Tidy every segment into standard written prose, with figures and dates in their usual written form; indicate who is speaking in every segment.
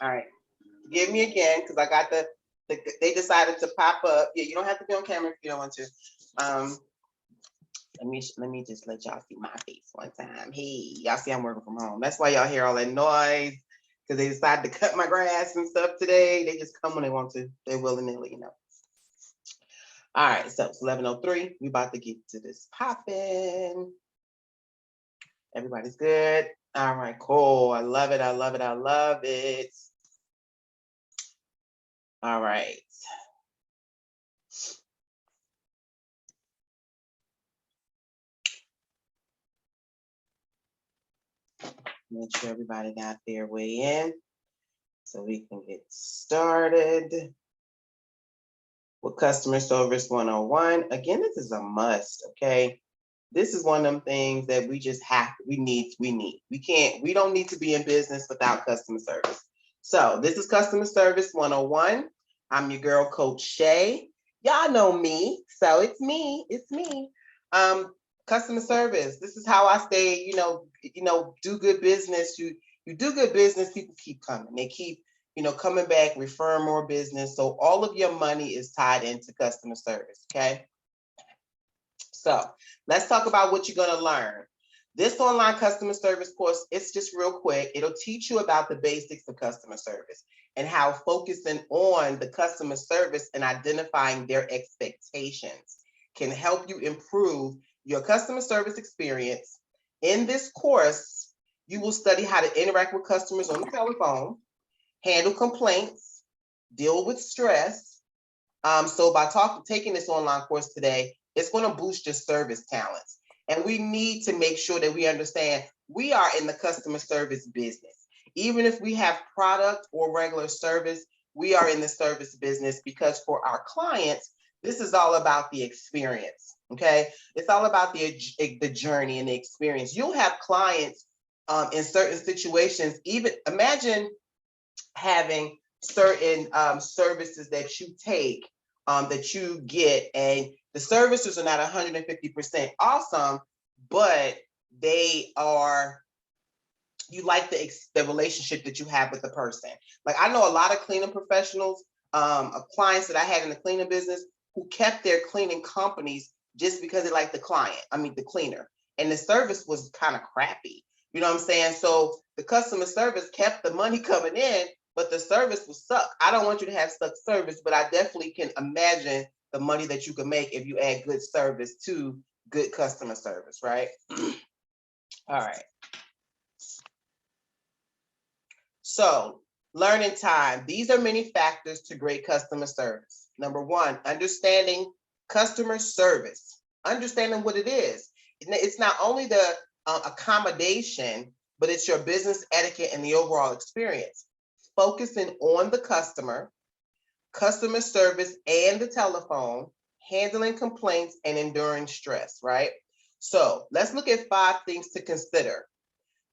Speaker 1: All right. Give me again, because I got they decided to pop up. Yeah, you don't have to be on camera if you don't want to. Let me just let y'all see my face one time. Hey, y'all see I'm working from home. That's why y'all hear all that noise, because they decided to cut my grass and stuff today. They just come when they want to. They're willy-nilly. All right, so it's 11:03. We about to get to this popping. Everybody's good. All right, cool. I love it. I love it. I love it. All right. Make sure everybody got their way in so we can get started with Customer Service 101. Again, this is a must, okay? This is one of them things that we just have, we need. We don't need to be in business without customer service. So this is Customer Service 101. I'm your girl, Coach Shay. Y'all know me, so it's me. Customer service. This is how I stay, do good business. You do good business, people keep coming. They keep, coming back, referring more business. So all of your money is tied into customer service, okay? So let's talk about what you're going to learn. This online customer service course, it's just real quick. It'll teach you about the basics of customer service and how focusing on the customer service and identifying their expectations can help you improve your customer service experience. In this course, you will study how to interact with customers on the telephone, handle complaints, deal with stress. So by taking this online course today, it's going to boost your service talents. And we need to make sure that we understand we are in the customer service business. Even if we have product or regular service, we are in the service business because for our clients, this is all about the experience, okay? It's all about the journey and the experience. You'll have clients in certain situations, even imagine having certain services that you take, that you get, and the services are not 150% awesome, but they are, you like the relationship that you have with the person. Like I know a lot of cleaning professionals, clients that I had in the cleaning business who kept their cleaning companies just because they liked the cleaner. And the service was kind of crappy. You know what I'm saying? So the customer service kept the money coming in, but the service will suck. I don't want you to have suck service, but I definitely can imagine the money that you can make if you add good service to good customer service, right? All right. So learning time. These are many factors to great customer service. Number one, understanding customer service, understanding what it is. It's not only the accommodation, but it's your business etiquette and the overall experience. Focusing on the customer service and the telephone, handling complaints and enduring stress, right? So let's look at 5 things to consider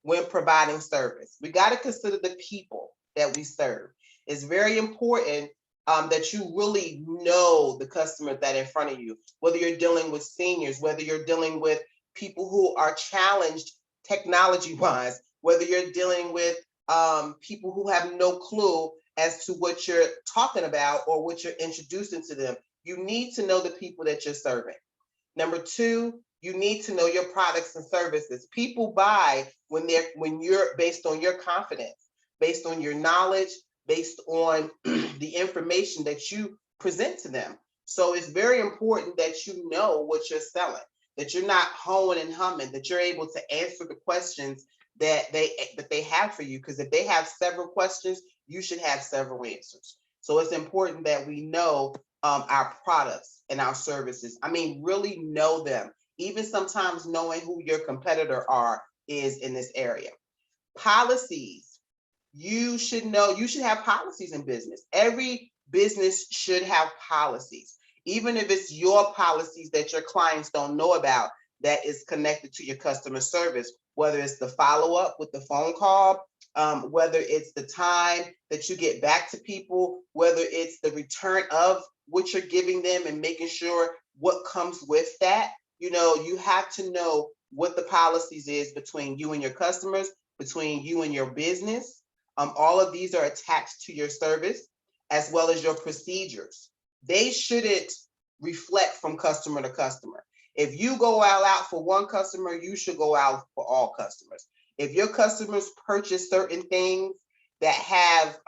Speaker 1: when providing service. We got to consider the people that we serve. It's very important that you really know the customer that in front of you, whether you're dealing with seniors, whether you're dealing with people who are challenged technology-wise, whether you're dealing with people who have no clue as to what you're talking about or what you're introducing to them. You need to know the people that you're serving. Number 2, you need to know your products and services. People buy when you're based on your confidence, based on your knowledge, based on the information that you present to them. So it's very important that you know what you're selling, that you're not hoeing and humming, that you're able to answer the questions that they have for you. Because if they have several questions, you should have several answers. So it's important that we know our products and our services. I mean, really know them. Even sometimes knowing who your competitor is in this area. Policies. You should have policies in business. Every business should have policies, even if it's your policies that your clients don't know about, that is connected to your customer service, whether it's the follow-up with the phone call, whether it's the time that you get back to people, whether it's the return of what you're giving them and making sure what comes with that. You have to know what the policies is between you and your customers, between you and your business, All of these are attached to your service as well as your procedures. They shouldn't reflect from customer to customer. If you go all out for one customer, you should go out for all customers. If your customers purchase certain things that have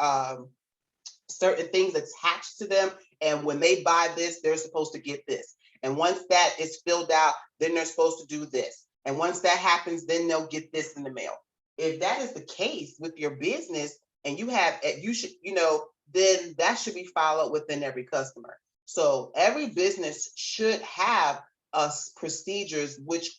Speaker 1: certain things attached to them, and when they buy this, they're supposed to get this. And once that is filled out, then they're supposed to do this. And once that happens, then they'll get this in the mail. If that is the case with your business, and you should, then that should be followed within every customer. So every business should have procedures which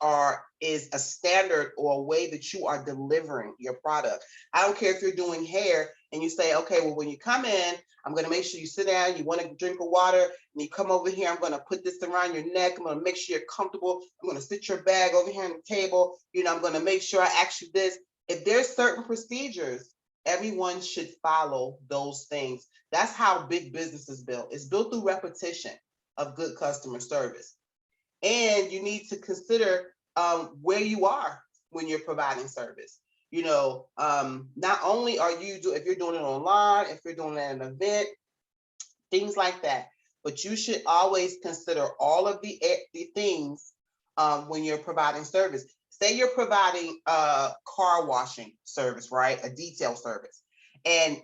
Speaker 1: is a standard or a way that you are delivering your product. I don't care if you're doing hair and you say, okay, well, when you come in, I'm going to make sure you sit down, you want to drink of water, and you come over here, I'm going to put this around your neck, I'm going to make sure you're comfortable, I'm going to sit your bag over here on the table, I'm going to make sure I ask you this. If there's certain procedures, everyone should follow those things. That's how big business is built. It's built through repetition of good customer service. And you need to consider where you are when you're providing service. Not only if you're doing it online, if you're doing it at an event, things like that, but you should always consider all of the things when you're providing service. Say you're providing a car washing service, right? A detail service. And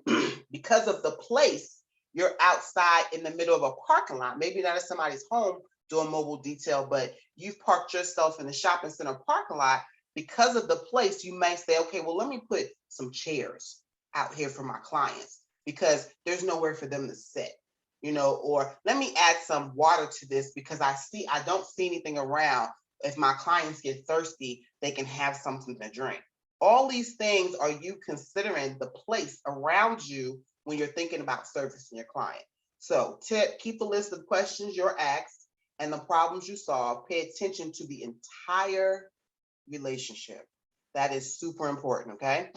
Speaker 1: because of the place, you're outside in the middle of a parking lot, maybe not at somebody's home doing mobile detail, but you've parked yourself in the shopping center parking lot. Because of the place, you might say, okay, well, let me put some chairs out here for my clients because there's nowhere for them to sit, or let me add some water to this because I don't see anything around. If my clients get thirsty, they can have something to drink. All these things are you considering the place around you when you're thinking about servicing your client. So keep a list of questions you're asked and the problems you solve. Pay attention to the entire relationship. That is super important, okay?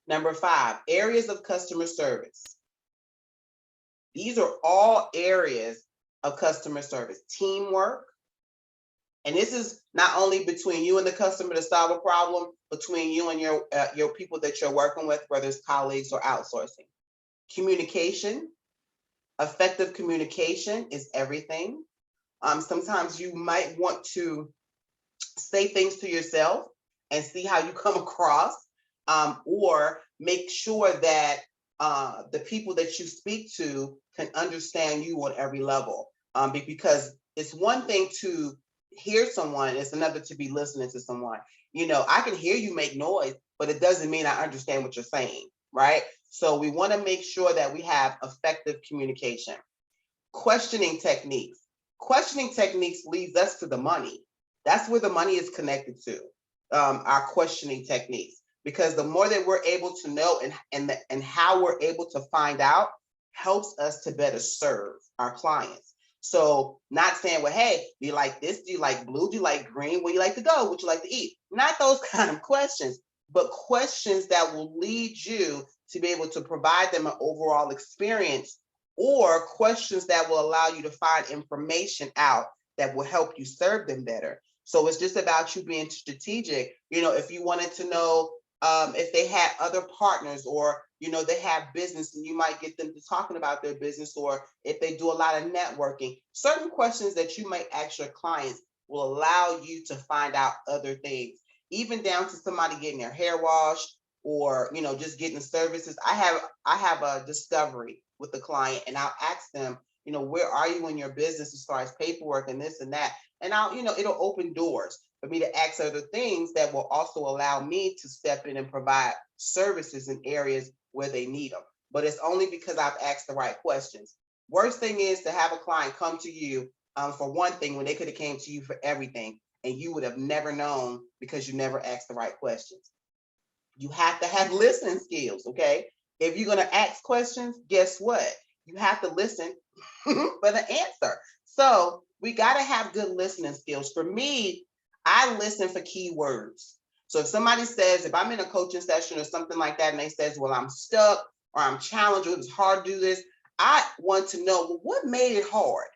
Speaker 1: Number 5, areas of customer service. These are all areas of customer service. Teamwork, and this is not only between you and the customer to solve a problem, between you and your people that you're working with, whether it's colleagues or outsourcing. Communication, effective communication is everything. Sometimes you might want to say things to yourself and see how you come across, or make sure that the people that you speak to can understand you on every level. Because it's one thing to hear someone, it's another to be listening to someone. I can hear you make noise, but it doesn't mean I understand what you're saying, right? So we want to make sure that we have effective communication. Questioning techniques. Questioning techniques leads us to the money. That's where the money is connected to, our questioning techniques. Because the more that we're able to know and how we're able to find out helps us to better serve our clients. So not saying, well, hey, do you like this? Do you like blue? Do you like green? Where do you like to go? What you like to eat? Not those kind of questions, but questions that will lead you to be able to provide them an overall experience, or questions that will allow you to find information out that will help you serve them better. So it's just about you being strategic. If you wanted to know if they had other partners, or they have business and you might get them to talking about their business, or if they do a lot of networking, certain questions that you might ask your clients will allow you to find out other things, even down to somebody getting their hair washed, or just getting services. I have a discovery with the client, and I'll ask them, where are you in your business as far as paperwork and this and that, and it'll open doors for me to ask other things that will also allow me to step in and provide services in areas where they need them. But it's only because I've asked the right questions. Worst thing is to have a client come to you for one thing when they could have came to you for everything, and you would have never known because you never asked the right questions. You have to have listening skills, okay? If you're going to ask questions, guess what? You have to listen for the answer. So we got to have good listening skills. For me, I listen for keywords. So if somebody says, if I'm in a coaching session or something like that, and they says, well, I'm stuck, or I'm challenged, or it's hard to do this, I want to know, well, what made it hard?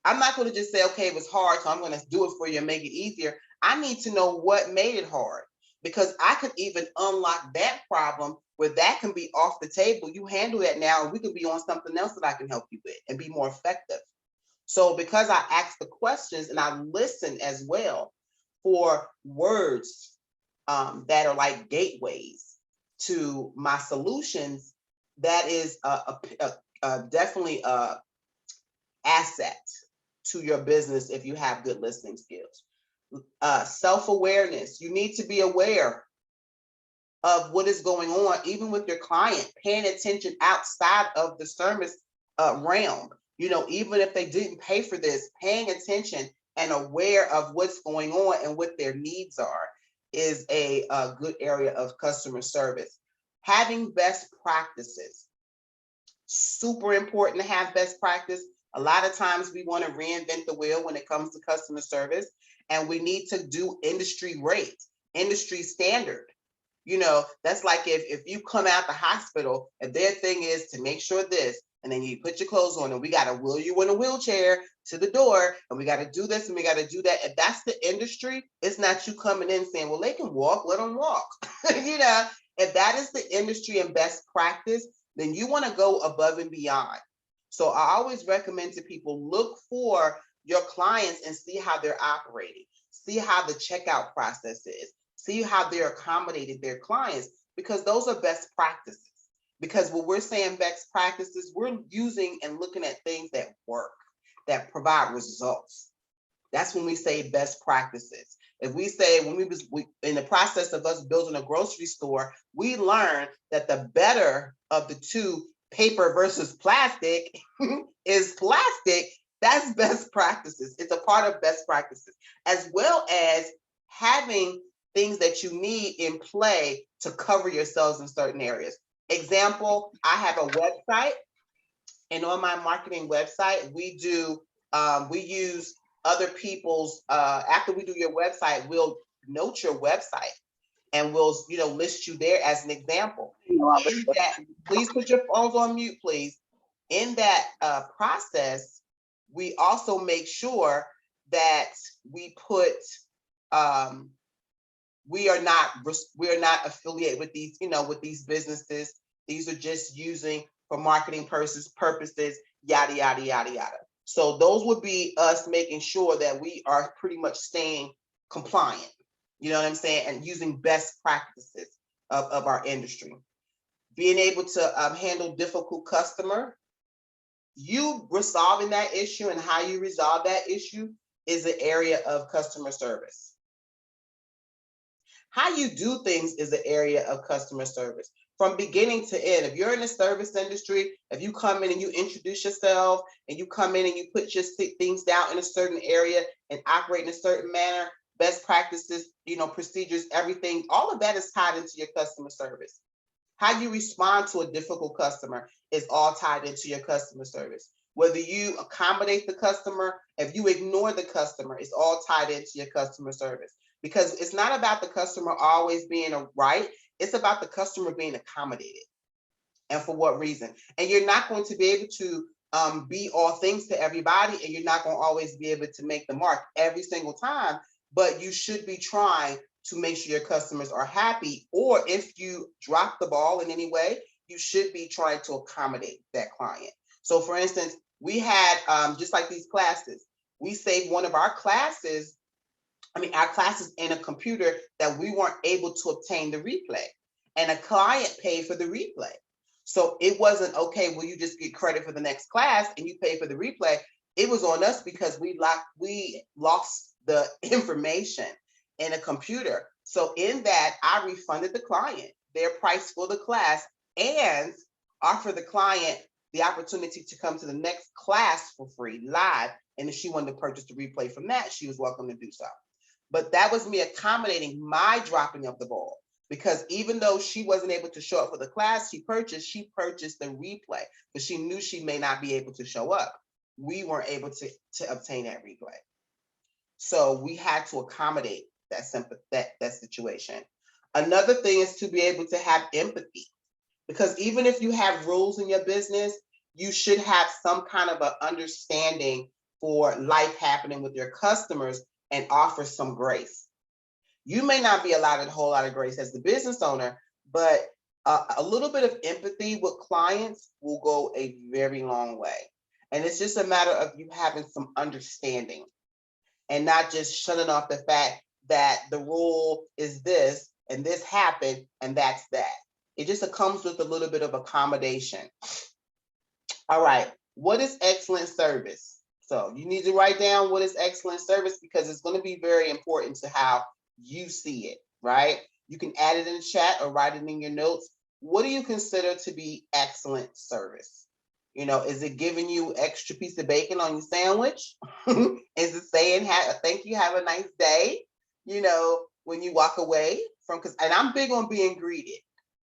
Speaker 1: I'm not going to just say, okay, it was hard, so I'm going to do it for you and make it easier. I need to know what made it hard, because I could even unlock that problem where that can be off the table. You handle that now, and we can be on something else that I can help you with and be more effective. So because I ask the questions and I listen as well for words that are like gateways to my solutions, that is definitely a asset to your business if you have good listening skills. Self-awareness. You need to be aware of what is going on, even with your client, paying attention outside of the service realm. You know, even if they didn't pay for this, paying attention and aware of what's going on and what their needs are is a good area of customer service. Having best practices. Super important to have best practice. A lot of times we want to reinvent the wheel when it comes to customer service, and we need to do industry rate, industry standard. You know, that's like if you come out the hospital and their thing is to make sure this, and then you put your clothes on and we got to wheel you in a wheelchair to the door, and we got to do this and we got to do that. If that's the industry, it's not you coming in saying, well, they can walk, let them walk. You know, if that is the industry and best practice, then you want to go above and beyond. So I always recommend to people, look for your clients and see how they're operating, see how the checkout process is, see how they're accommodating their clients, because those are best practices. Because when we're saying best practices, we're using and looking at things that work, that provide results. That's when we say best practices. If we say, when we in the process of us building a grocery store, we learned that the better of the two, paper versus plastic, is plastic. That's best practices. It's a part of best practices, as well as having things that you need in play to cover yourselves in certain areas. Example, I have a website, and on my marketing website, we use other people's, after we do your website, we'll note your website and we'll, list you there as an example. In that, please put your phones on mute, please. In that process, we also make sure that we put, we are not affiliated with these, with these businesses. These are just using for marketing purposes, yada, yada, yada, yada. So those would be us making sure that we are pretty much staying compliant, you know what I'm saying, and using best practices of our industry. Being able to handle difficult customer, you resolving that issue and how you resolve that issue is an area of customer service. How you do things is an area of customer service. From beginning to end, if you're in the service industry, if you come in and you introduce yourself and you come in and you put your things down in a certain area and operate in a certain manner, best practices, procedures, everything, all of that is tied into your customer service. How you respond to a difficult customer is all tied into your customer service. Whether you accommodate the customer, if you ignore the customer, it's all tied into your customer service. Because it's not about the customer always being right, it's about the customer being accommodated. And for what reason? And you're not going to be able to be all things to everybody, and you're not going to always be able to make the mark every single time, but you should be trying to make sure your customers are happy. Or if you drop the ball in any way, you should be trying to accommodate that client. So for instance, we had, just like these classes, we saved one of our classes in a computer that we weren't able to obtain the replay, and a client paid for the replay. So it wasn't, okay, well, you just get credit for the next class and you pay for the replay. It was on us because we lost the information in a computer. So in that, I refunded the client their price for the class and offered the client the opportunity to come to the next class for free live. And if she wanted to purchase the replay from that, she was welcome to do so. But that was me accommodating my dropping of the ball, because even though she wasn't able to show up for the class she purchased the replay, but she knew she may not be able to show up. We weren't able to obtain that replay. So we had to accommodate that situation. Another thing is to be able to have empathy, because even if you have rules in your business, you should have some kind of an understanding for life happening with your customers and offer some grace. You may not be allowed a whole lot of grace as the business owner, but a little bit of empathy with clients will go a very long way. And it's just a matter of you having some understanding and not just shutting off the fact that the rule is this and this happened and that's that. It just comes with a little bit of accommodation. All right, what is excellent service? So you need to write down what is excellent service because it's going to be very important to how you see it, right? You can add it in the chat or write it in your notes. What do you consider to be excellent service? You know, is it giving you extra piece of bacon on your sandwich? Is it saying, thank you, have a nice day? You know, when you walk away from, and I'm big on being greeted.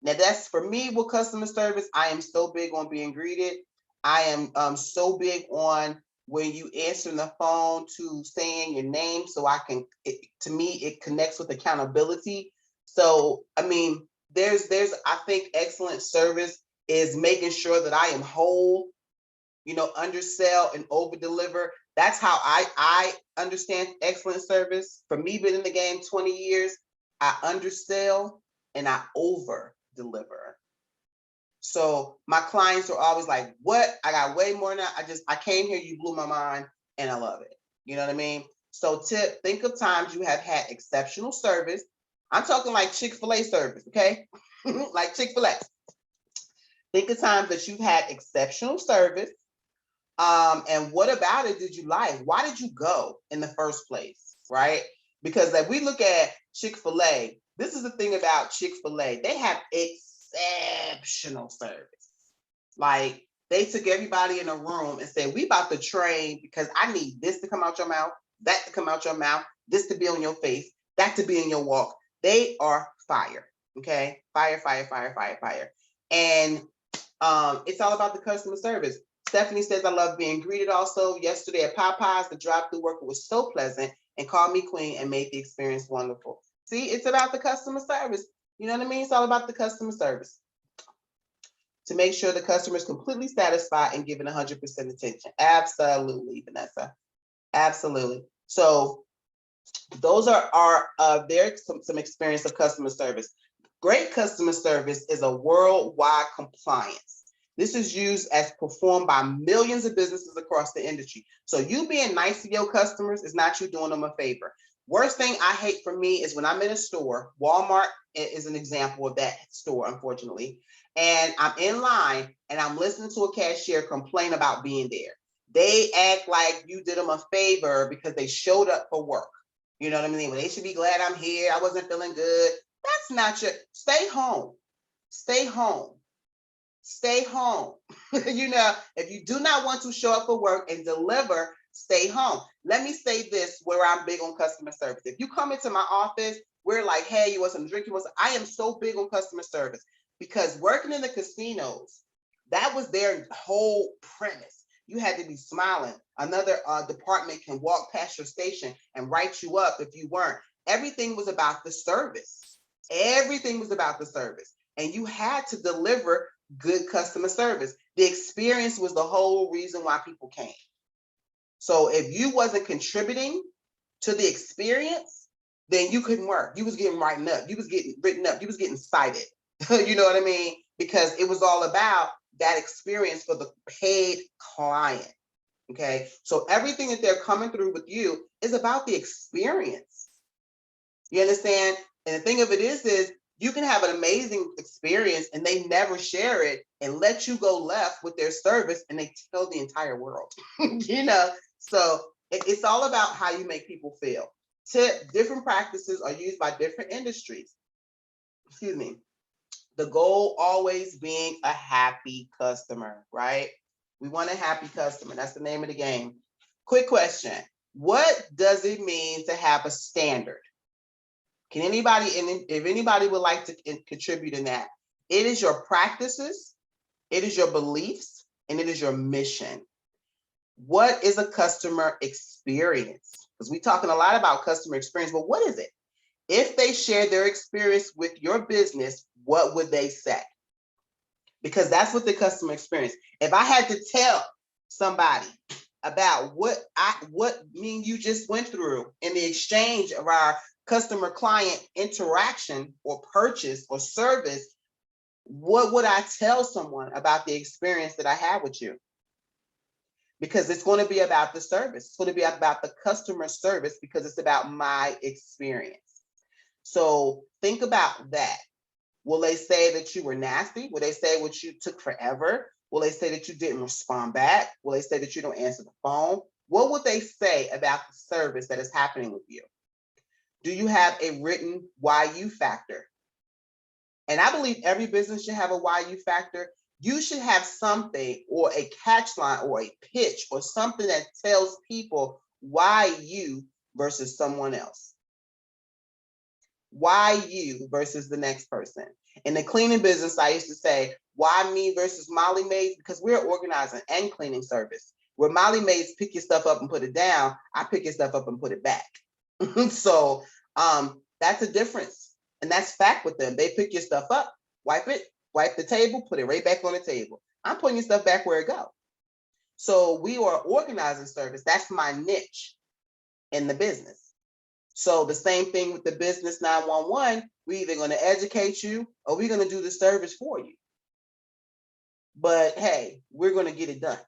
Speaker 1: Now that's for me with customer service. I am so big on being greeted. I am so big on when you answer the phone to saying your name so I can, to me, it connects with accountability. So, I mean, I think excellent service is making sure that I am whole, you know, undersell and over deliver. That's how I understand excellent service. For me, been in the game 20 years, I undersell and I over deliver. So my clients are always like, what? I got way more now. I came here, you blew my mind, and I love it. You know what I mean? So think of times you have had exceptional service. I'm talking like Chick-fil-A service, okay? Like Chick-fil-A. Think of times that you've had exceptional service. And what about it did you like? Why did you go in the first place, right? Because if we look at Chick-fil-A, this is the thing about Chick-fil-A. They have exceptional service. Like they took everybody in a room and said, we about to train because I need this to come out your mouth, that to come out your mouth, this to be on your face, that to be in your walk. They are fire, okay? Fire, fire, fire, fire, fire. And it's all about the customer service. Stephanie says, I love being greeted also. Yesterday at Popeyes, the drive-thru worker was so pleasant and called me queen and made the experience wonderful. See, it's about the customer service. You know what I mean? It's all about the customer service. To make sure the customer is completely satisfied and given 100% attention. Absolutely, Vanessa. Absolutely. So those are there's some experience of customer service. Great customer service is a worldwide compliance. This is used as performed by millions of businesses across the industry. So you being nice to your customers is not you doing them a favor. Worst thing I hate for me is when I'm in a store, Walmart is an example of that store, unfortunately, and I'm in line and I'm listening to a cashier complain about being there. They act like you did them a favor because they showed up for work. You know what I mean? Well, they should be glad I'm here. I wasn't feeling good. That's not your, stay home. Stay home. Stay home. You know, if you do not want to show up for work and deliver, stay home. Let me say this where I'm big on customer service. If you come into my office, we're like, hey, you want some drink? I am so big on customer service because working in the casinos, that was their whole premise. You had to be smiling. Another department can walk past your station and write you up if you weren't. Everything was about the service. Everything was about the service. And you had to deliver good customer service. The experience was the whole reason why people came. So if you wasn't contributing to the experience, then you couldn't work. You was getting written up. You was getting written up. You was getting cited. You know what I mean? Because it was all about that experience for the paid client. Okay. So everything that they're coming through with you is about the experience. You understand? And the thing of it is you can have an amazing experience and they never share it and let you go left with their service and they tell the entire world. You know, so it's all about how you make people feel. Different practices are used by different industries. Excuse me. The goal always being a happy customer, right? We want a happy customer. That's the name of the game. Quick question. What does it mean to have a standard? Can anybody, and if anybody would like to contribute in that, it is your practices, it is your beliefs, and it is your mission. What is a customer experience? Because we're talking a lot about customer experience, but what is it? If they share their experience with your business, what would they say? Because that's what the customer experience. If I had to tell somebody about what me and you just went through in the exchange of our customer client interaction or purchase or service, what would I tell someone about the experience that I had with you? Because it's going to be about the service. It's going to be about the customer service because it's about my experience. So think about that. Will they say that you were nasty? Will they say what you took forever? Will they say that you didn't respond back? Will they say that you don't answer the phone? What would they say about the service that is happening with you? Do you have a written why-you factor? And I believe every business should have a why-you factor. You should have something or a catch line or a pitch or something that tells people why you versus someone else. Why you versus the next person. In the cleaning business, I used to say, why me versus Molly Maids? Because we're organizing and cleaning service. Where Molly Maids pick your stuff up and put it down, I pick your stuff up and put it back. So that's a difference. And that's fact with them. They pick your stuff up, wipe the table, put it right back on the table. I'm putting your stuff back where it goes. So we are organizing service. That's my niche in the business. So the same thing with the business 911, we're either going to educate you or we're going to do the service for you. But hey, we're going to get it done.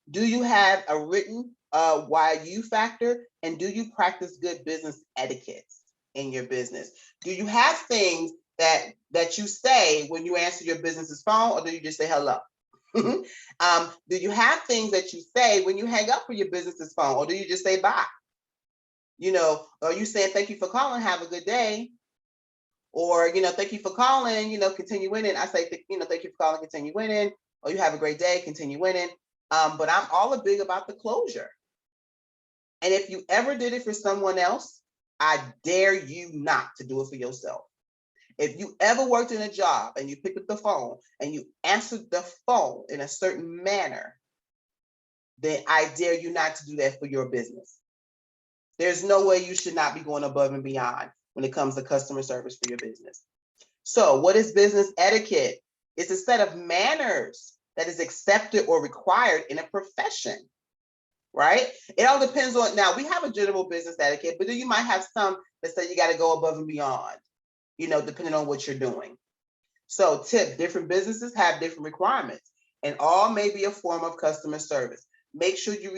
Speaker 1: Do you have a written why-you factor? And do you practice good business etiquettes in your business? Do you have things that you say when you answer your business's phone, or do you just say hello? Do you have things that you say when you hang up for your business's phone, or do you just say bye? You know, are you saying thank you for calling, have a good day? Or, thank you for calling, continue winning. I say, thank you for calling, continue winning. Or you have a great day, continue winning. But I'm all big about the closure. And if you ever did it for someone else, I dare you not to do it for yourself. If you ever worked in a job and you picked up the phone and you answered the phone in a certain manner, then I dare you not to do that for your business. There's no way you should not be going above and beyond when it comes to customer service for your business. So what is business etiquette? It's a set of manners that is accepted or required in a profession, right? It all depends on, now we have a general business etiquette, but then you might have some that say you got to go above and beyond, depending on what you're doing. So tip, different businesses have different requirements and all may be a form of customer service. Make sure you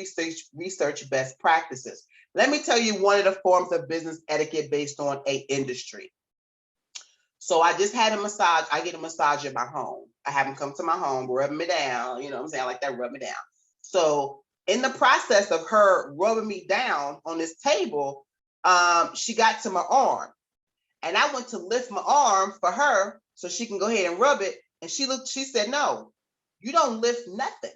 Speaker 1: research best practices. Let me tell you one of the forms of business etiquette based on an industry. So I just had a massage. I get a massage at my home. I have them come to my home, rub me down. You know what I'm saying? I like that, rub me down. So in the process of her rubbing me down on this table, she got to my arm. And I went to lift my arm for her so she can go ahead and rub it. And she said, no, you don't lift nothing.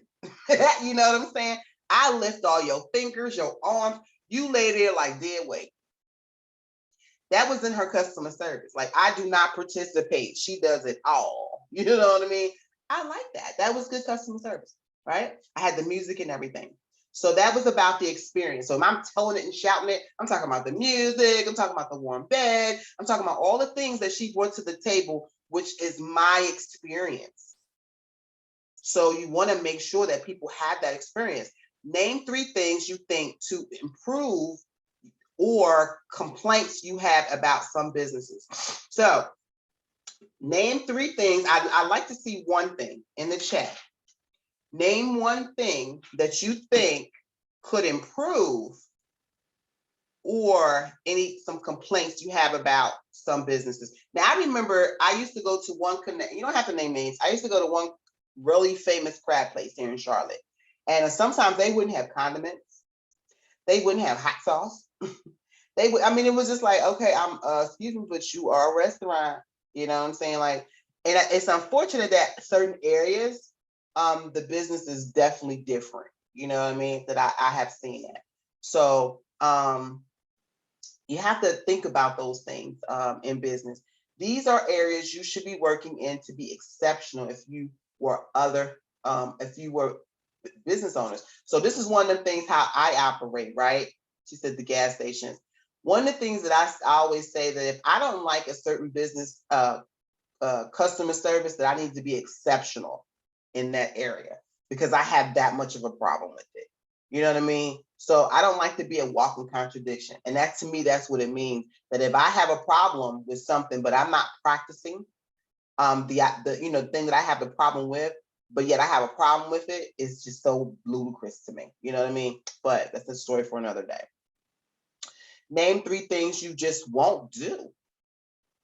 Speaker 1: You know what I'm saying? I lift all your fingers, your arms. You lay there like dead weight. That was in her customer service. Like, I do not participate. She does it all. You know what I mean? I like that. That was good customer service, right? I had the music and everything. So that was about the experience. So if I'm telling it and shouting it, I'm talking about the music, I'm talking about the warm bed, I'm talking about all the things that she brought to the table, which is my experience. So you want to make sure that people have that experience. Name 3 things you think to improve or complaints you have about some businesses. So name 3 things. I'd like to see one thing in the chat. Name one thing that you think could improve or some complaints you have about some businesses. Now, I remember I used to go to one, you don't have to name names. I used to go to one really famous crab place here in Charlotte. And sometimes they wouldn't have condiments. They wouldn't have hot sauce. They would, it was just like, okay, excuse me, but you are a restaurant. You know what I'm saying? Like, and it's unfortunate that certain areas, the business is definitely different. You know what I mean? That I have seen that. So you have to think about those things in business. These are areas you should be working in to be exceptional if you were business owners. So this is one of the things how I operate, right? She said the gas stations. One of the things that I always say that if I don't like a certain business customer service, that I need to be exceptional in that area because I have that much of a problem with it. You know what I mean? So I don't like to be a walking contradiction. And that, to me, that's what it means. That if I have a problem with something, but I'm not practicing the thing that I have the problem with, but yet I have a problem with it, it's just so ludicrous to me. You know what I mean? But that's a story for another day. Name 3 things you just won't do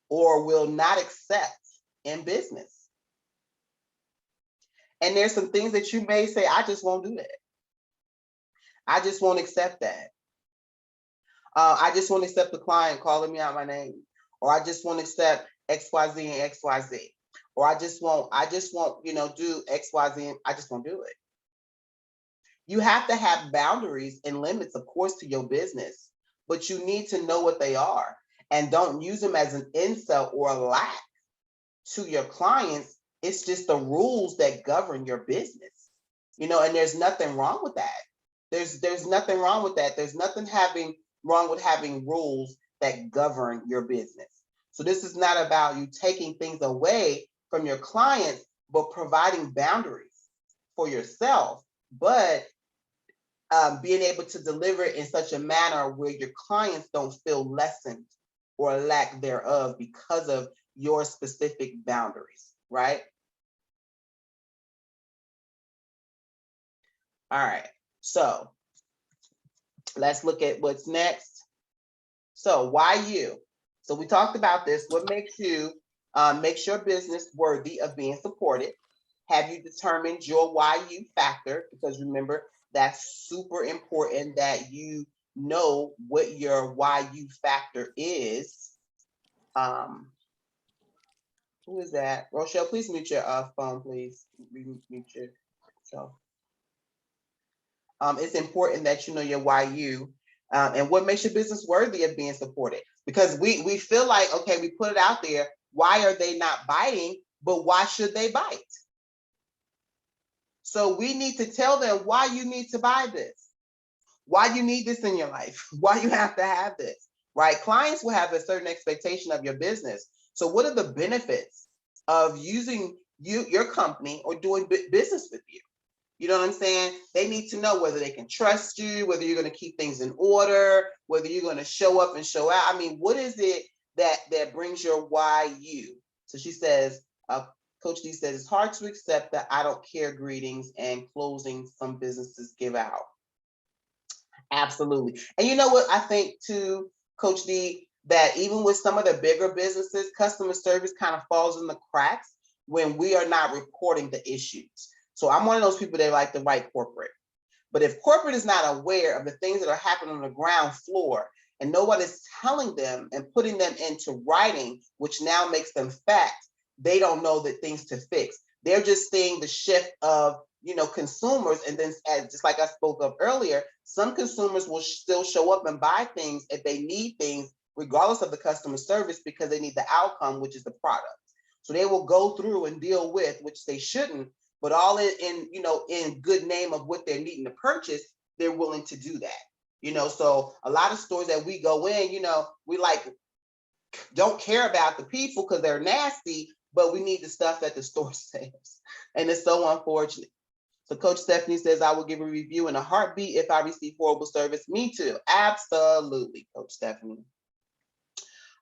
Speaker 1: or will not accept in business. And there's some things that you may say, I just won't do that. I just won't accept that. I just won't accept the client calling me out my name, or I just won't accept XYZ and XYZ, or I just won't, do XYZ and I just won't do it. You have to have boundaries and limits, of course, to your business, but you need to know what they are and don't use them as an insult or a lack to your clients. It's just the rules that govern your business, and there's nothing wrong with that. There's nothing wrong with that. There's nothing wrong with having rules that govern your business. So this is not about you taking things away from your clients, but providing boundaries for yourself, but being able to deliver it in such a manner where your clients don't feel lessened or lack thereof because of your specific boundaries, right? All right, so let's look at what's next. So why you? So we talked about this. What makes your business worthy of being supported? Have you determined your why you factor? Because remember, that's super important that you know what your why you factor is. Who is that? Rochelle, please mute your phone, please. Mute yourself. It's important that you know your why you and what makes your business worthy of being supported. Because we feel like, okay, we put it out there. Why are they not biting? But why should they bite? So we need to tell them why you need to buy this, why you need this in your life, why you have to have this, right? Clients will have a certain expectation of your business. So what are the benefits of using your company or doing business with you? You know what I'm saying? They need to know whether they can trust you, whether you're going to keep things in order, whether you're going to show up and show out. I mean, what is it that brings your why you? So she says, Coach D says, it's hard to accept that I don't care greetings and closing some businesses give out. Absolutely. And you know what I think too, Coach D, that even with some of the bigger businesses, customer service kind of falls in the cracks when we are not reporting the issues. So I'm one of those people that like to write corporate. But if corporate is not aware of the things that are happening on the ground floor and no one is telling them and putting them into writing, which now makes them fact, they don't know that things to fix. They're just seeing the shift of consumers. And then just like I spoke of earlier, some consumers will still show up and buy things if they need things, regardless of the customer service, because they need the outcome, which is the product. So they will go through and deal with, which they shouldn't, but all in good name of what they're needing to purchase, they're willing to do that. So a lot of stores that we go in, we don't care about the people because they're nasty, but we need the stuff that the store sells. And it's so unfortunate. So Coach Stephanie says, I will give a review in a heartbeat if I receive horrible service. Me too. Absolutely, Coach Stephanie.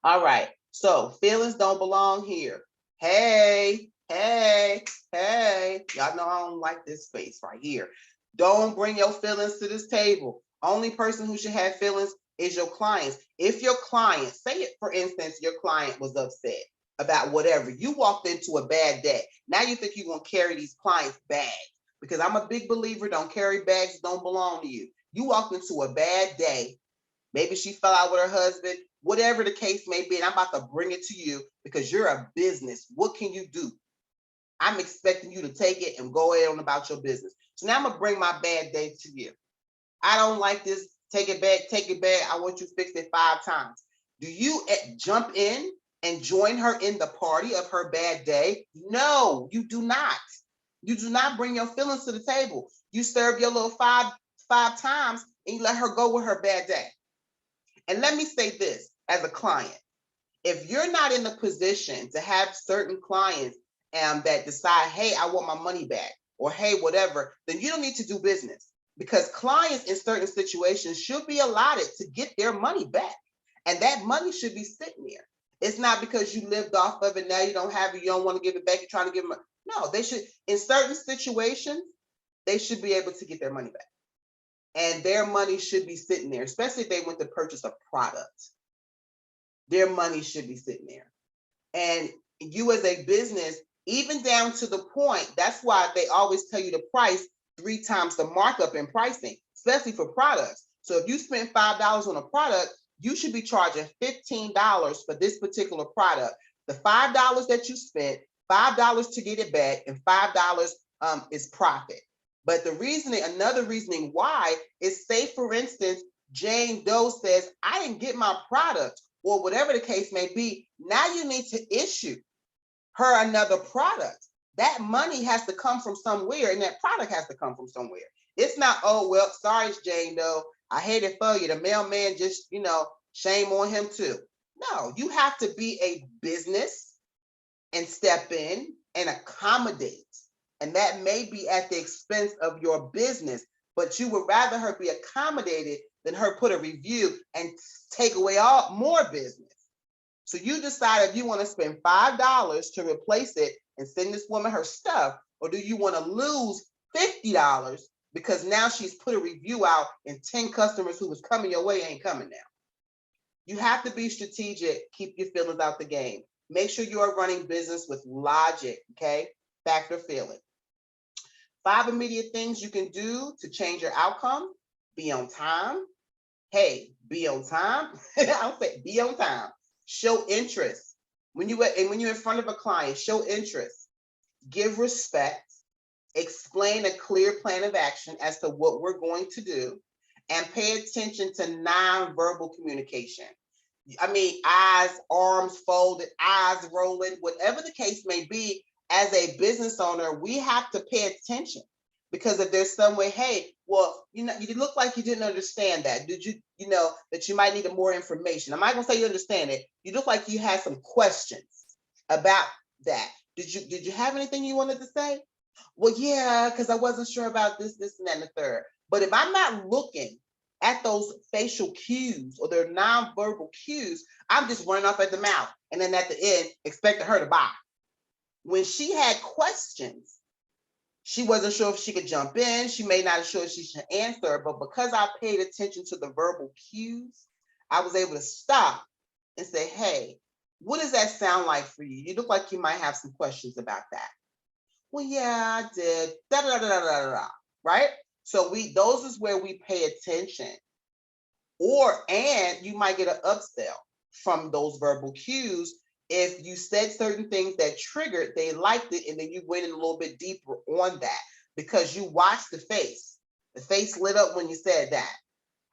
Speaker 1: All right. So feelings don't belong here. Hey. Y'all know I don't like this space right here. Don't bring your feelings to this table. Only person who should have feelings is your clients. If your client, say it, for instance, your client was upset about whatever, you walked into a bad day. Now you think you're going to carry these clients' bags, because I'm a big believer, don't carry bags, don't belong to you. You walked into a bad day. Maybe she fell out with her husband, whatever the case may be, and I'm about to bring it to you because you're a business. What can you do? I'm expecting you to take it and go on about your business. So now I'm going to bring my bad day to you. I don't like this. Take it back. I want you to fix it 5 times. Do you jump in and join her in the party of her bad day? No, you do not. You do not bring your feelings to the table. You serve your little five times and you let her go with her bad day. And let me say this as a client, if you're not in the position to have certain clients that decide, hey, I want my money back, or hey, whatever, then you don't need to do business. because clients in certain situations should be allotted to get their money back. And that money should be sitting there. It's not because you lived off of it, now you don't have it, you don't want to give it back, you're trying to give them. No, they should, in certain situations, they should be able to get their money back. And their money should be sitting there, especially if they went to purchase a product. Their money should be sitting there. And you as a business, even down to the point, that's why they always tell you the price 3 times the markup in pricing, especially for products. So if you spend $5 on a product, you should be charging $15 for this particular product. The $5 that you spent, $5 to get it back, and $5 is profit. But the reasoning, another reasoning why is, say for instance, Jane Doe says, I didn't get my product, or whatever the case may be. Now you need to issue her another product. That money has to come from somewhere, and that product has to come from somewhere. It's not, oh, well, sorry, Jane Doe, I hate it for you. The mailman just, shame on him too. No, you have to be a business and step in and accommodate. And that may be at the expense of your business, but you would rather her be accommodated than her put a review and take away all more business. So you decide if you want to spend $5 to replace it and send this woman her stuff, or do you want to lose $50 because now she's put a review out and 10 customers who was coming your way ain't coming now. You have to be strategic, keep your feelings out the game. Make sure you are running business with logic, okay? Fact or feeling. 5 immediate things you can do to change your outcome. Be on time. Hey, be on time. I'll say be on time. Show interest. When you're in front of a client, show interest. Give respect. Explain a clear plan of action as to what we're going to do, and pay attention to nonverbal communication. I mean, eyes, arms folded, eyes rolling, whatever the case may be. As a business owner, we have to pay attention, because if there's some way, hey, well, you look like you didn't understand that. Did you, that you might need more information? I'm not gonna say you understand it. You look like you had some questions about that. Did you have anything you wanted to say? Well, yeah, because I wasn't sure about this, and that, and the third. But if I'm not looking at those facial cues or their nonverbal cues, I'm just running off at the mouth. And then at the end, expecting her to buy. When she had questions, she wasn't sure if she could jump in. She may not have sure if she should answer, but because I paid attention to the verbal cues, I was able to stop and say, hey, what does that sound like for you? You look like you might have some questions about that. Well, yeah, I did. Da, da, da, da, da, da, right? So those is where we pay attention. And you might get an upsell from those verbal cues. If you said certain things that triggered, they liked it, and then you went in a little bit deeper on that because you watched the face. The face lit up when you said that.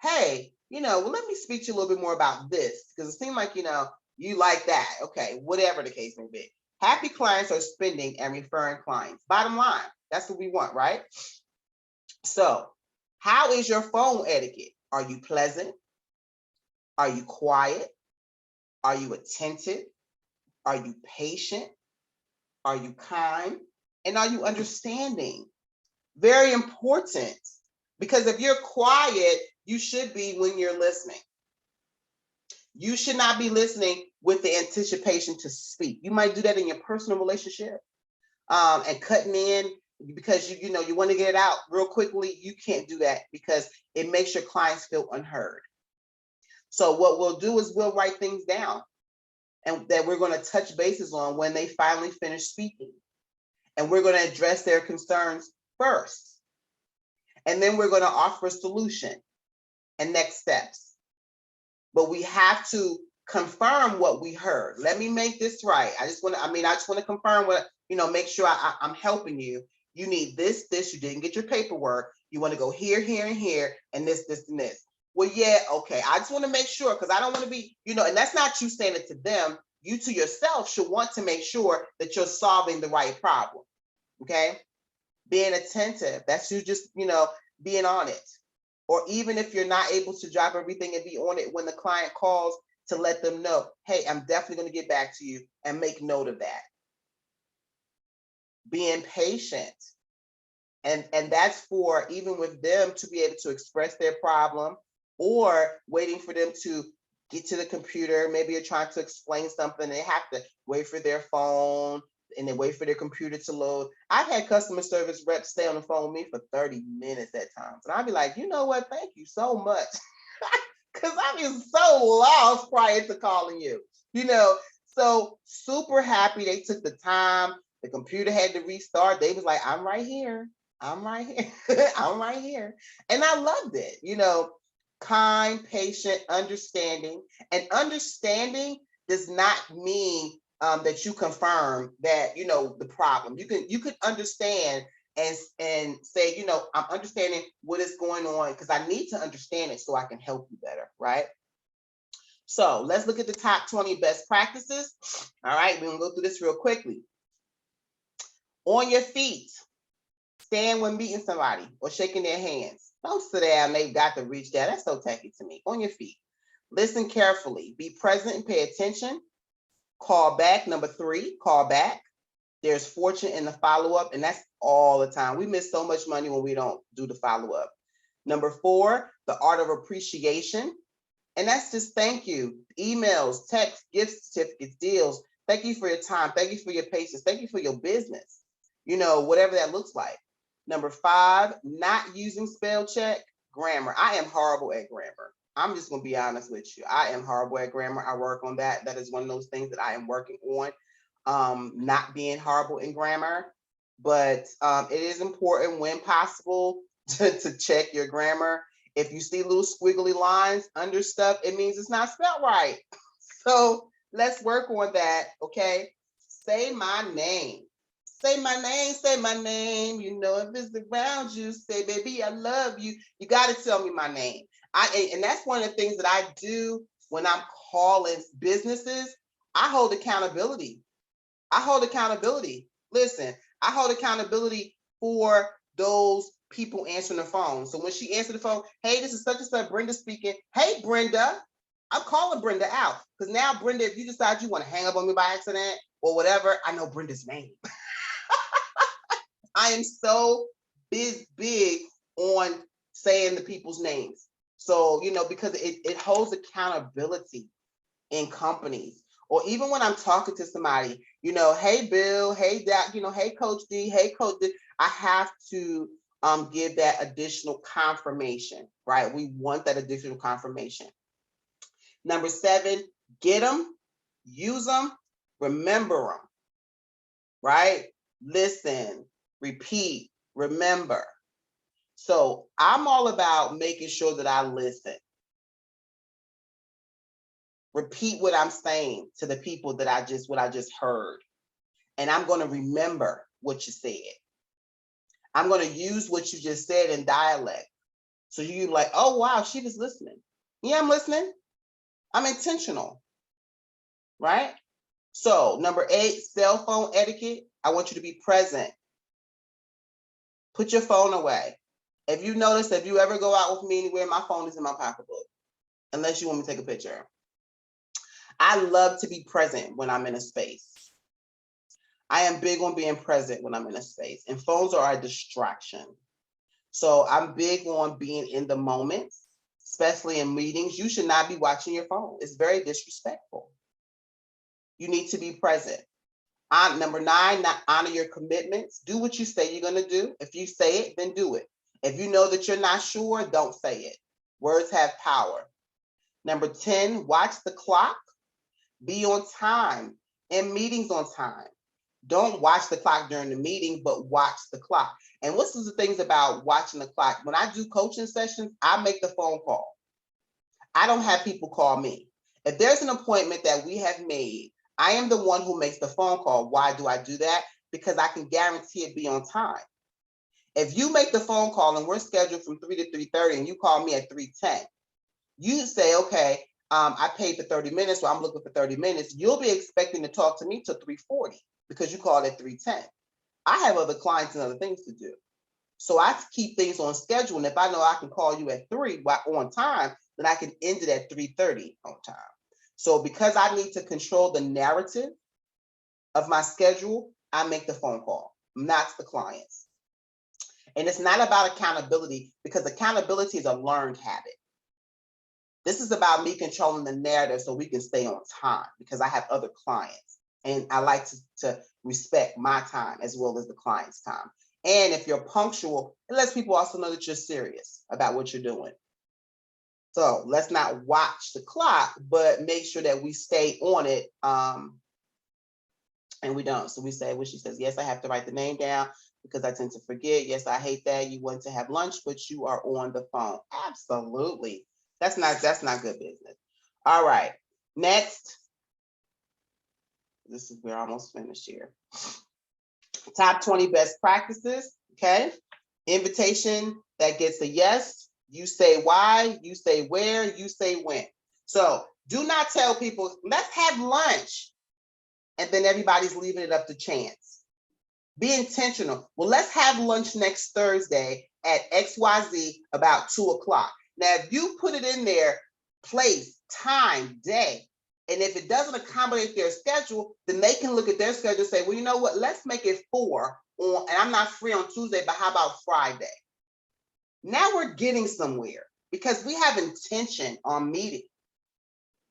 Speaker 1: Hey, well, let me speak to you a little bit more about this, because it seemed like, you like that. Okay, whatever the case may be. Happy clients are spending and referring clients. Bottom line, that's what we want, right? So, how is your phone etiquette? Are you pleasant? Are you quiet? Are you attentive? Are you patient? Are you kind? And are you understanding? Very important, because if you're quiet, you should be when you're listening. You should not be listening with the anticipation to speak. You might do that in your personal relationship and cutting in because you want to get it out real quickly. You can't do that because it makes your clients feel unheard. So what we'll do is we'll write things down and that we're going to touch bases on when they finally finish speaking. And we're going to address their concerns first. And then we're going to offer a solution and next steps. But we have to confirm what we heard. Let me make this right. I just want to confirm what, make sure I'm helping you. You need this, you didn't get your paperwork. You want to go here, here, and here, and this, and this. Well, yeah, okay. I just want to make sure, because I don't want to be, and that's not you saying it to them. You to yourself should want to make sure that you're solving the right problem. Okay. Being attentive, that's you just, being on it. Or even if you're not able to drop everything and be on it when the client calls, to let them know, hey, I'm definitely going to get back to you, and make note of that. Being patient And that's for even with them to be able to express their problem, or waiting for them to get to the computer. Maybe you're trying to explain something, they have to wait for their phone and then wait for their computer to load. I've had customer service reps stay on the phone with me for 30 minutes at times. And I'd be like, you know what? Thank you so much. Because I am so lost prior to calling you, you know. So super happy they took the time. The computer had to restart. They was like, I'm right here. I'm right here. I'm right here. And I loved it, you know. Kind, patient, understanding. And understanding does not mean that you confirm that, you know, the problem. You can understand and say, you know, I'm understanding what is going on because I need to understand it so I can help you better, right? So let's look at the top 20 best practices. All right, we're gonna go through this real quickly. On your feet, stand when meeting somebody or shaking their hands. Don't sit down, they've got to reach down. That's so tacky to me. On your feet. Listen carefully, be present and pay attention. Call back. Number 3, call back. There's fortune in the follow-up, and that's all the time. We miss so much money when we don't do the follow-up. Number 4, the art of appreciation. And that's just thank you. Emails, texts, gift certificates, deals. Thank you for your time. Thank you for your patience. Thank you for your business. You know, whatever that looks like. Number 5, not using spell check, grammar. I am horrible at grammar. I'm just going to be honest with you. I am horrible at grammar. I work on that. That is one of those things that I am working on. Not being horrible in grammar, but it is important when possible to check your grammar. If you see little squiggly lines under stuff, it means it's not spelled right. So let's work on that, okay? Say my name. Say my name, say my name. You know, if it's around you, say, baby, I love you. You got to tell me my name. And that's one of the things that I do when I'm calling businesses. I hold accountability. I hold accountability. Listen, I hold accountability for those people answering the phone. So when she answered the phone, hey, this is such and such, Brenda speaking. Hey, Brenda, I'm calling Brenda out. Because now, Brenda, if you decide you want to hang up on me by accident or whatever, I know Brenda's name. I am so big on saying the people's names. So, you know, because it holds accountability in companies. Or even when I'm talking to somebody, you know, hey, Bill, hey, Doc, you know, hey, Coach D, hey, Coach D, I have to give that additional confirmation, right? We want that additional confirmation. Number 7, get them, use them, remember them, right? Listen, repeat, remember. So I'm all about making sure that I listen. Repeat what I'm saying to the people that what I just heard. And I'm going to remember what you said. I'm going to use what you just said in dialect. So you're like, oh, wow, she was listening. Yeah, I'm listening. I'm intentional, right? So number 8, cell phone etiquette. I want you to be present. Put your phone away. If you notice, if you ever go out with me anywhere, my phone is in my pocketbook, unless you want me to take a picture. I love to be present when I'm in a space. I am big on being present when I'm in a space, and phones are a distraction. So I'm big on being in the moment, especially in meetings. You should not be watching your phone. It's very disrespectful. You need to be present. Number 9, not honor your commitments. Do what you say you're going to do. If you say it, then do it. If you know that you're not sure, don't say it. Words have power. Number 10, watch the clock. Be on time. In meetings on time. Don't watch the clock during the meeting, but watch the clock. And what's the things about watching the clock? When I do coaching sessions, I make the phone call. I don't have people call me. If there's an appointment that we have made, I am the one who makes the phone call. Why do I do that? Because I can guarantee it be on time. If you make the phone call and we're scheduled from 3 to 3:30 and you call me at 3:10, you say, okay, I paid for 30 minutes, so I'm looking for 30 minutes. You'll be expecting to talk to me till 3:40 because you called at 3:10. I have other clients and other things to do. So I keep things on schedule. And if I know I can call you at 3 on time, then I can end it at 3:30 on time. So because I need to control the narrative of my schedule, I make the phone call, not the clients. And it's not about accountability, because accountability is a learned habit. This is about me controlling the narrative so we can stay on time, because I have other clients and I like to respect my time as well as the client's time. And if you're punctual, it lets people also know that you're serious about what you're doing. So let's not watch the clock, but make sure that we stay on it. And we don't. So we say, when she says, yes, I have to write the name down because I tend to forget. Yes, I hate that. You want to have lunch, but you are on the phone. Absolutely. That's not good business. All right. Next. This is, we're almost finished here. Top 20 best practices. Okay. Invitation that gets a yes. You say why, you say where, you say when. So do not tell people, let's have lunch, and then everybody's leaving it up to chance. Be intentional. Well, let's have lunch next Thursday at XYZ about 2:00. Now, if you put it in there, place, time, day, and if it doesn't accommodate their schedule, then they can look at their schedule and say, well, you know what, let's make it 4 on, and I'm not free on Tuesday, but how about Friday? Now we're getting somewhere because we have intention on meeting.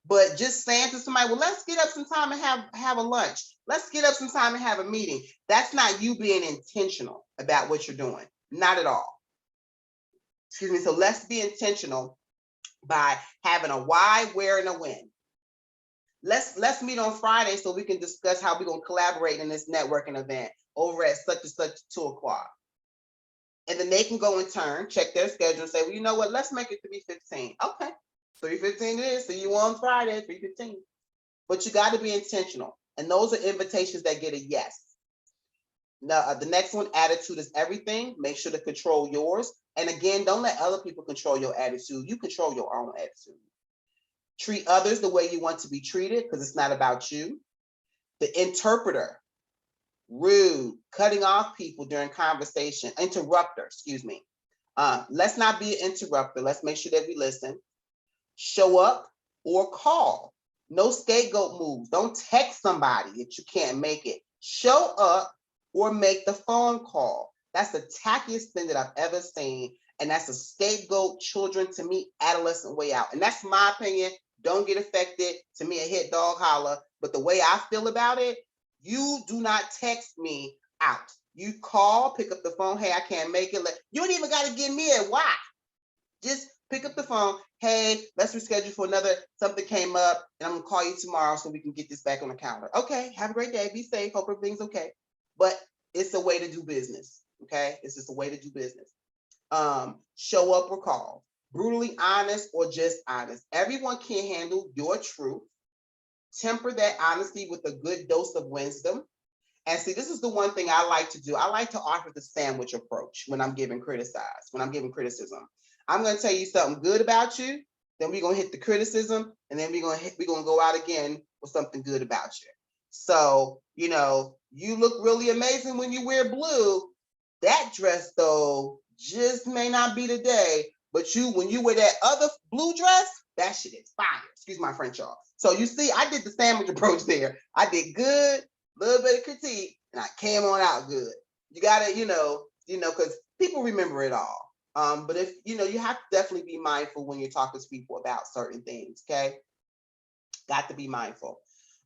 Speaker 1: But just saying to somebody, well, let's get up some time and have a lunch. Let's get up some time and have a meeting. That's not you being intentional about what you're doing. Not at all. Excuse me. So let's be intentional by having a why, where, and a when. Let's meet on Friday so we can discuss how we're going to collaborate in this networking event over at such and such 2:00. And then they can go in turn, check their schedule, and say, well, you know what, let's make it 3:15. Okay. 3:15 it is. See you on Friday at 3:15. But you got to be intentional. And those are invitations that get a yes. Now, the next one, attitude is everything. Make sure to control yours. And again, don't let other people control your attitude. You control your own attitude. Treat others the way you want to be treated, because it's not about you. The interpreter, rude, cutting off people during conversation, interrupter, excuse me. Let's not be an interrupter. Let's make sure that we listen. Show up or call. No scapegoat moves. Don't text somebody that you can't make it. Show up or make the phone call. That's the tackiest thing that I've ever seen. And that's a scapegoat children to me, adolescent way out. And that's my opinion. Don't get affected. To me, a hit dog holler. But the way I feel about it, you do not text me out. You call, pick up the phone. Hey, I can't make it. You don't even got to give me a why. Just pick up the phone. Hey, let's reschedule for another, something came up, and I'm gonna call you tomorrow so we can get this back on the calendar. Okay, have a great day. Be safe. Hope everything's okay. But it's a way to do business. Okay, it's just a way to do business. Show up or call. Brutally honest or just honest. Everyone can't handle your truth. Temper that honesty with a good dose of wisdom. And see, this is the one thing I like to do. I like to offer the sandwich approach when I'm giving criticism. I'm going to tell you something good about you, then we're going to hit the criticism, and then we're going to go out again with something good about you. So, you know, you look really amazing when you wear blue. That dress, though, just may not be today, but when you wear that other blue dress, that shit is fire. Excuse my French, y'all. So you see, I did the sandwich approach there. I did good, a little bit of critique, and I came on out good. You gotta, because people remember it all. But if you have to definitely be mindful when you're talking to people about certain things. Okay, got to be mindful.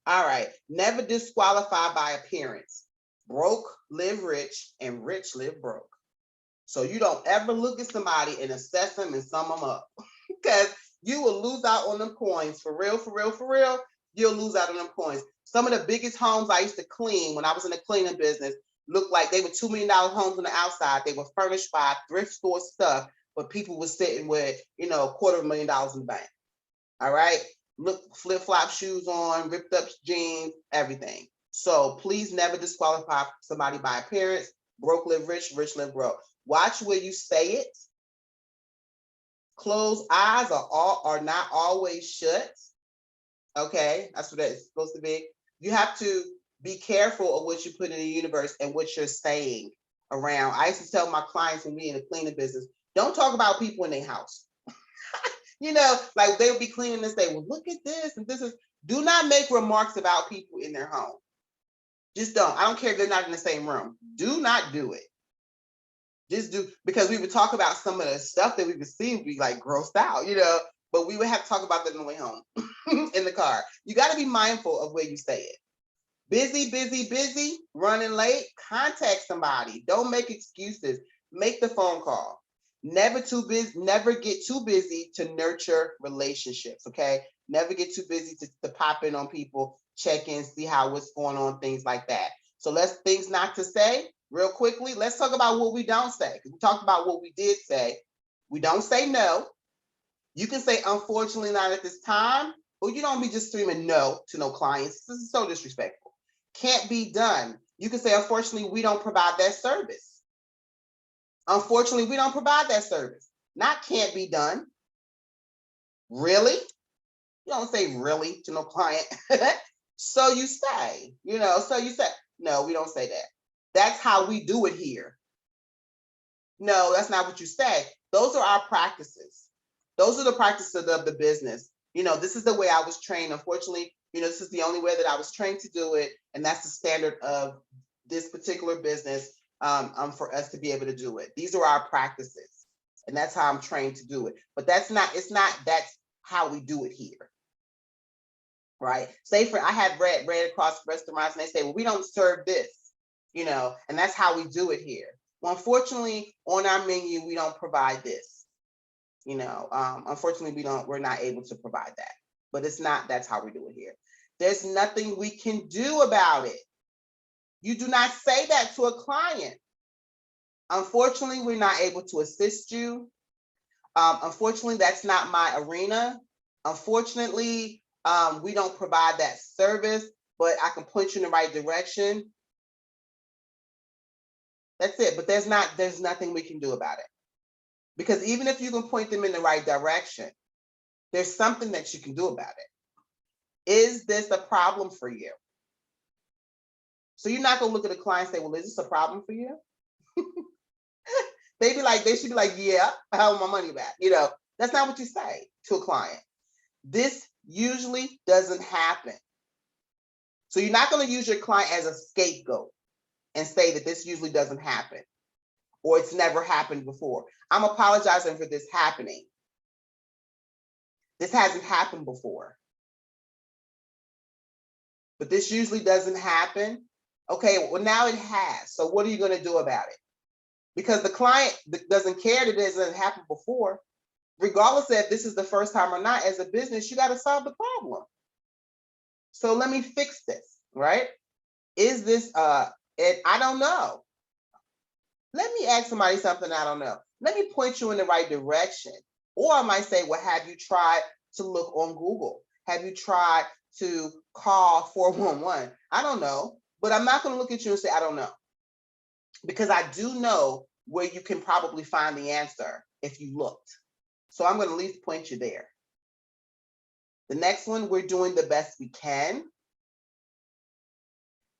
Speaker 1: All right, never disqualify by appearance. Broke live rich, and rich live broke. So you don't ever look at somebody and assess them and sum them up, because you will lose out on them coins. For real, for real, for real. You'll lose out on them coins. Some of the biggest homes I used to clean when I was in the cleaning business looked like they were $2 million homes on the outside. They were furnished by thrift store stuff, but people were sitting with, $250,000 in the bank. All right. Look, flip-flop shoes on, ripped up jeans, everything. So please never disqualify somebody by appearance. Broke live rich, rich live broke. Watch where you say it. Closed eyes are not always shut. Okay, that's what that's supposed to be. You have to be careful of what you put in the universe and what you're saying around. I used to tell my clients when we in the cleaning business, don't talk about people in their house. Like they would be cleaning and say, well, look at this and this is. Do not make remarks about people in their home. Just don't. I don't care if they're not in the same room. Do not do it. Just do, because we would talk about some of the stuff that we would see, we'd be like grossed out, but we would have to talk about that on the way home in the car. You got to be mindful of where you say it. Busy, busy, busy, running late, contact somebody. Don't make excuses. Make the phone call. Never too busy, never get too busy to nurture relationships, okay? Never get too busy to pop in on people, check in, see how what's going on, things like that. So let's things not to say real quickly. Let's talk about what we don't say, because we talked about what we did say. We don't say no. You can say, unfortunately, not at this time, but you don't be just screaming no to no clients. This is so disrespectful. Can't be done. You can say, unfortunately, we don't provide that service. Unfortunately, we don't provide that service. Not can't be done. Really? You don't say really to no client. So you say, no, we don't say that. That's how we do it here. No, that's not what you say. Those are our practices. Those are the practices of the business. This is the way I was trained. Unfortunately, this is the only way that I was trained to do it. And that's the standard of this particular business for us to be able to do it. These are our practices. And that's how I'm trained to do it. But that's how we do it here. Right? Say I have read across restaurants and they say, well, we don't serve this, and that's how we do it here. Well, unfortunately, on our menu, we don't provide this. Unfortunately, we're not able to provide that. But that's how we do it here. There's nothing we can do about it. You do not say that to a client. Unfortunately, we're not able to assist you. Unfortunately, that's not my arena. Unfortunately, we don't provide that service, but I can point you in the right direction. That's it. But there's nothing we can do about it. Because even if you can point them in the right direction, there's something that you can do about it. Is this a problem for you? So you're not going to look at a client and say, well, is this a problem for you? They should be like, yeah, I want my money back. That's not what you say to a client. This usually doesn't happen. So you're not going to use your client as a scapegoat and say that this usually doesn't happen or it's never happened before. I'm apologizing for this happening. This hasn't happened before. But this usually doesn't happen. Okay, well, now it has. So what are you going to do about it? Because the client doesn't care that it hasn't happened before. Regardless of if this is the first time or not, as a business, you got to solve the problem. So let me fix this, right? Is this, I don't know. Let me ask somebody something I don't know. Let me point you in the right direction. Or I might say, well, have you tried to look on Google? Have you tried to call 411? I don't know, but I'm not going to look at you and say, I don't know. Because I do know where you can probably find the answer if you looked. So I'm going to at least point you there. The next one, we're doing the best we can.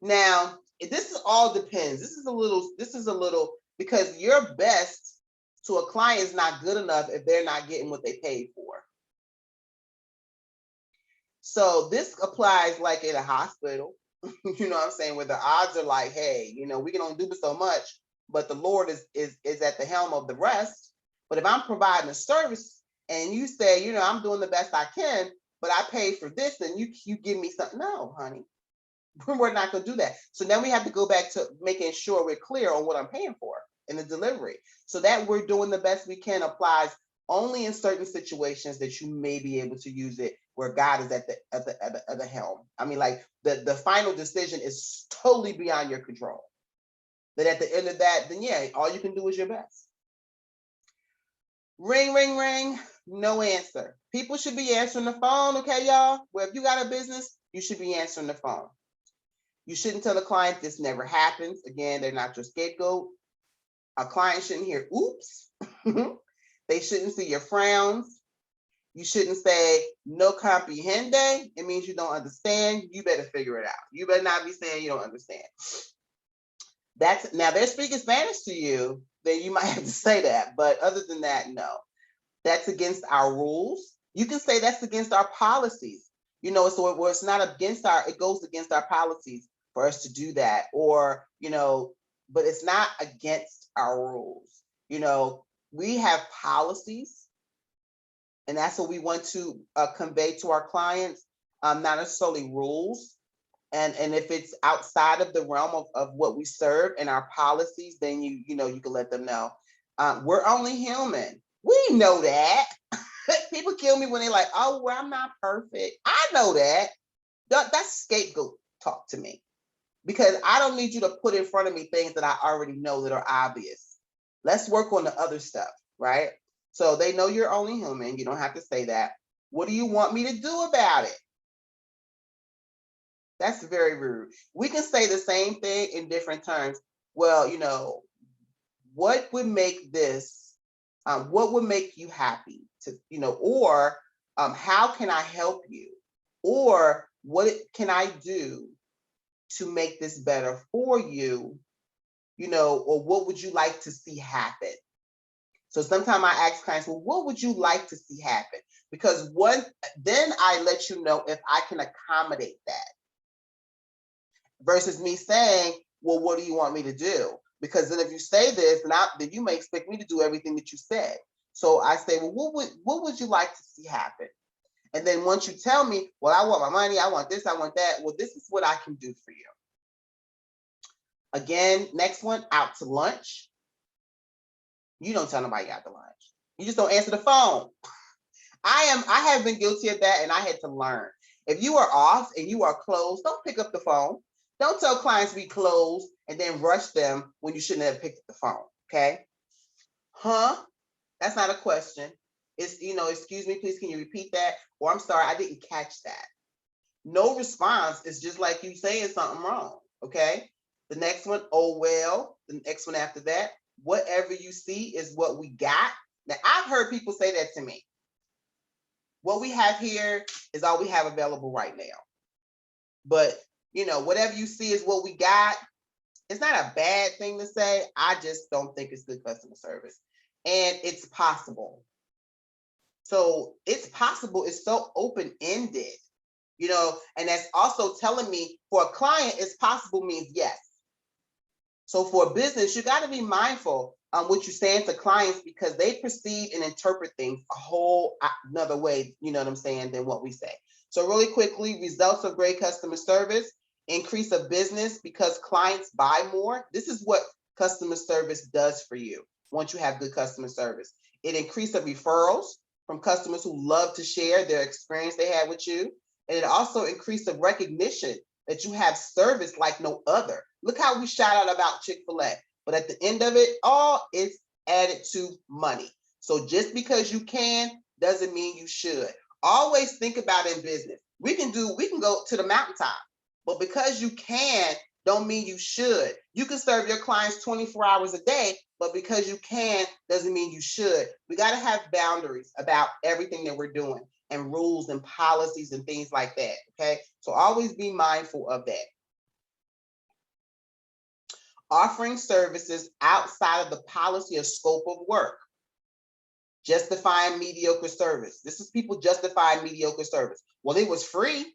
Speaker 1: Now, this all depends. This is a little, because your best to a client is not good enough if they're not getting what they paid for. So this applies like in a hospital, you know what I'm saying, where the odds are like, hey, we can only do so much, but the Lord is at the helm of the rest. But if I'm providing a service and you say, I'm doing the best I can, but I paid for this, and you give me something. No, honey, we're not going to do that. So then we have to go back to making sure we're clear on what I'm paying for in the delivery. So that we're doing the best we can applies only in certain situations that you may be able to use it where God is at the helm. I mean, like the final decision is totally beyond your control. That at the end of that, then yeah, all you can do is your best. Ring, ring, ring, no answer. People should be answering the phone, okay, y'all? Well, if you got a business, you should be answering the phone. You shouldn't tell the client this never happens. Again, they're not your scapegoat. A client shouldn't hear, oops. They shouldn't see your frowns. You shouldn't say, no comprehende. It means you don't understand. You better figure it out. You better not be saying you don't understand. Now they're speaking Spanish to you, then you might have to say that. But other than that, no. That's against our rules. You can say that's against our policies. So it's not against it goes against our policies for us to do that. Or, but it's not against our rules. You know, we have policies, and that's what we want to convey to our clients, not necessarily rules. And if it's outside of the realm of what we serve and our policies, then you know, you can let them know. We're only human. We know that. People kill me when they're like, oh, well, I'm not perfect. I know that. That's scapegoat talk to me, because I don't need you to put in front of me things that I already know that are obvious. Let's work on the other stuff, right? So they know you're only human. You don't have to say that. What do you want me to do about it? That's very rude. We can say the same thing in different terms. Well, you know, what would make this, what would make you happy to, you know, or how can I help you? Or what can I do to make this better for you? You know, or what would you like to see happen? So sometimes I ask clients, well, what would you like to see happen? Because then I let you know if I can accommodate that, versus me saying, well, what do you want me to do? Because then if you say this, then you may expect me to do everything that you said. So I say, well, what would you like to see happen? And then once you tell me, well, I want my money, I want this, I want that, well, this is what I can do for you. Again, next one, out to lunch. You don't tell nobody out to lunch. You just don't answer the phone. I have been guilty of that, and I had to learn. If you are off and you are closed, don't pick up the phone. Don't tell clients to be closed and then rush them when you shouldn't have picked up the phone. Okay? Huh? That's not a question. It's, you know, excuse me, please, can you repeat that? Or I'm sorry, I didn't catch that. No response is just like you saying something wrong. Okay? The next one, oh well. The next one after that, whatever you see is what we got. Now, I've heard people say that to me. What we have here is all we have available right now. But, you know, whatever you see is what we got. It's not a bad thing to say. I just don't think it's good customer service. And it's possible. So it's possible. It's so open-ended, you know, and that's also telling me for a client, it's possible means yes. So for a business, you got to be mindful what you're saying to clients, because they perceive and interpret things a whole another way, you know what I'm saying, than what we say. So really quickly, results of great customer service: increase of business because clients buy more. This is what customer service does for you once you have good customer service. It increase of referrals from customers who love to share their experience they had with you. And it also increase of recognition that you have service like no other. Look how we shout out about Chick-fil-A, but at the end of it all, it's added to money. So just because you can doesn't mean you should. Always think about in business. We can go to the mountaintop, but because you can don't mean you should. You can serve your clients 24 hours a day, but because you can doesn't mean you should. We got to have boundaries about everything that we're doing, and rules and policies and things like that. Okay, so always be mindful of that. Offering services outside of the policy or scope of work. Justifying mediocre service. This is people justifying mediocre service. Well, it was free.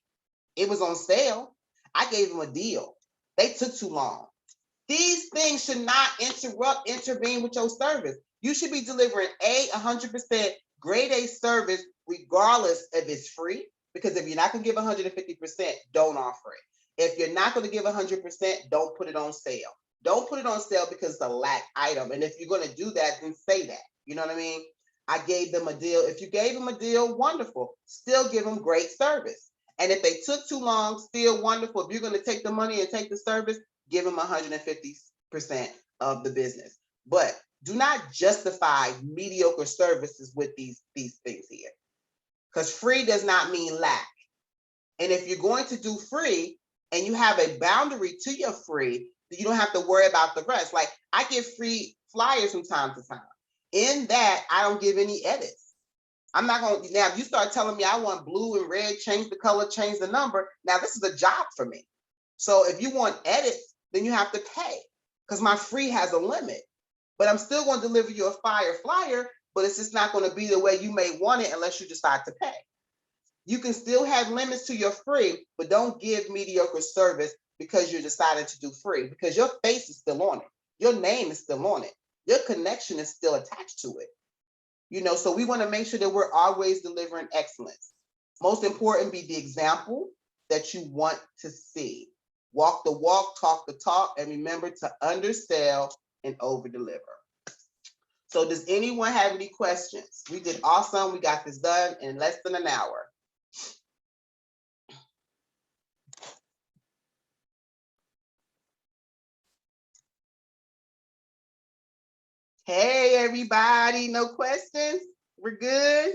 Speaker 1: It was on sale. I gave them a deal. They took too long. These things should not intervene with your service. You should be delivering 100% grade A service regardless if it's free. Because if you're not going to give 150%, don't offer it. If you're not going to give 100%, don't put it on sale. Don't put it on sale because it's a lack item. And if you're going to do that, then say that. You know what I mean? I gave them a deal. If you gave them a deal, wonderful. Still give them great service. And if they took too long, still wonderful. If you're going to take the money and take the service, give them 150% of the business. But do not justify mediocre services with these things here. Because free does not mean lack. And if you're going to do free and you have a boundary to your free, you don't have to worry about the rest. Like I give free flyers from time to time. In that, I don't give any edits. I'm not going to, now if you start telling me I want blue and red, change the color, change the number. Now this is a job for me. So if you want edits, then you have to pay because my free has a limit. But I'm still going to deliver you a fire flyer, but it's just not going to be the way you may want it unless you decide to pay. You can still have limits to your free, but don't give mediocre service because you're deciding to do free, because your face is still on it. Your name is still on it. your connection is still attached to it. So we want to make sure that we're always delivering excellence. Most important, be the example that you want to see. Walk the walk, talk the talk, and remember to undersell and over deliver. So does anyone have any questions? We did awesome. We got this done in less than an hour. Hey, everybody, no questions? We're good?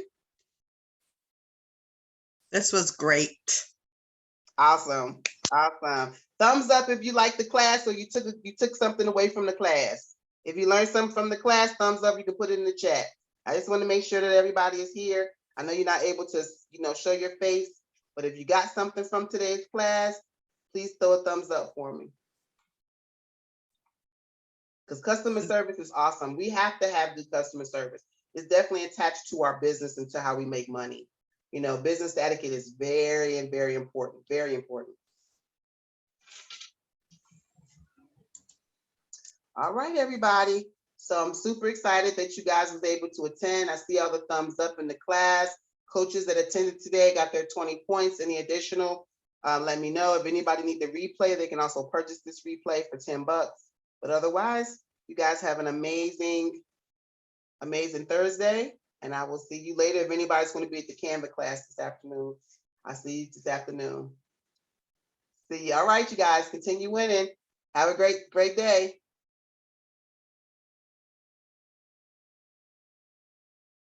Speaker 2: This was great.
Speaker 1: Awesome. Awesome. Thumbs up if you like the class or you took something away from the class. If you learned something from the class, thumbs up, you can put it in the chat. I just want to make sure that everybody is here. I know you're not able to, show your face, but if you got something from today's class, please throw a thumbs up for me. Because customer service is awesome. We have to have good customer service. It's definitely attached to our business and to how we make money. Business etiquette is very and very important, very important. All right, everybody. So I'm super excited that you guys was able to attend. I see all the thumbs up in the class. Coaches that attended today got their 20 points. Any additional, let me know. If anybody need the replay, they can also purchase this replay for $10. But otherwise, you guys have an amazing, amazing Thursday. And I will see you later. If anybody's going to be at the Canva class this afternoon, I'll see you this afternoon. See you. All right, you guys, continue winning. Have a great day.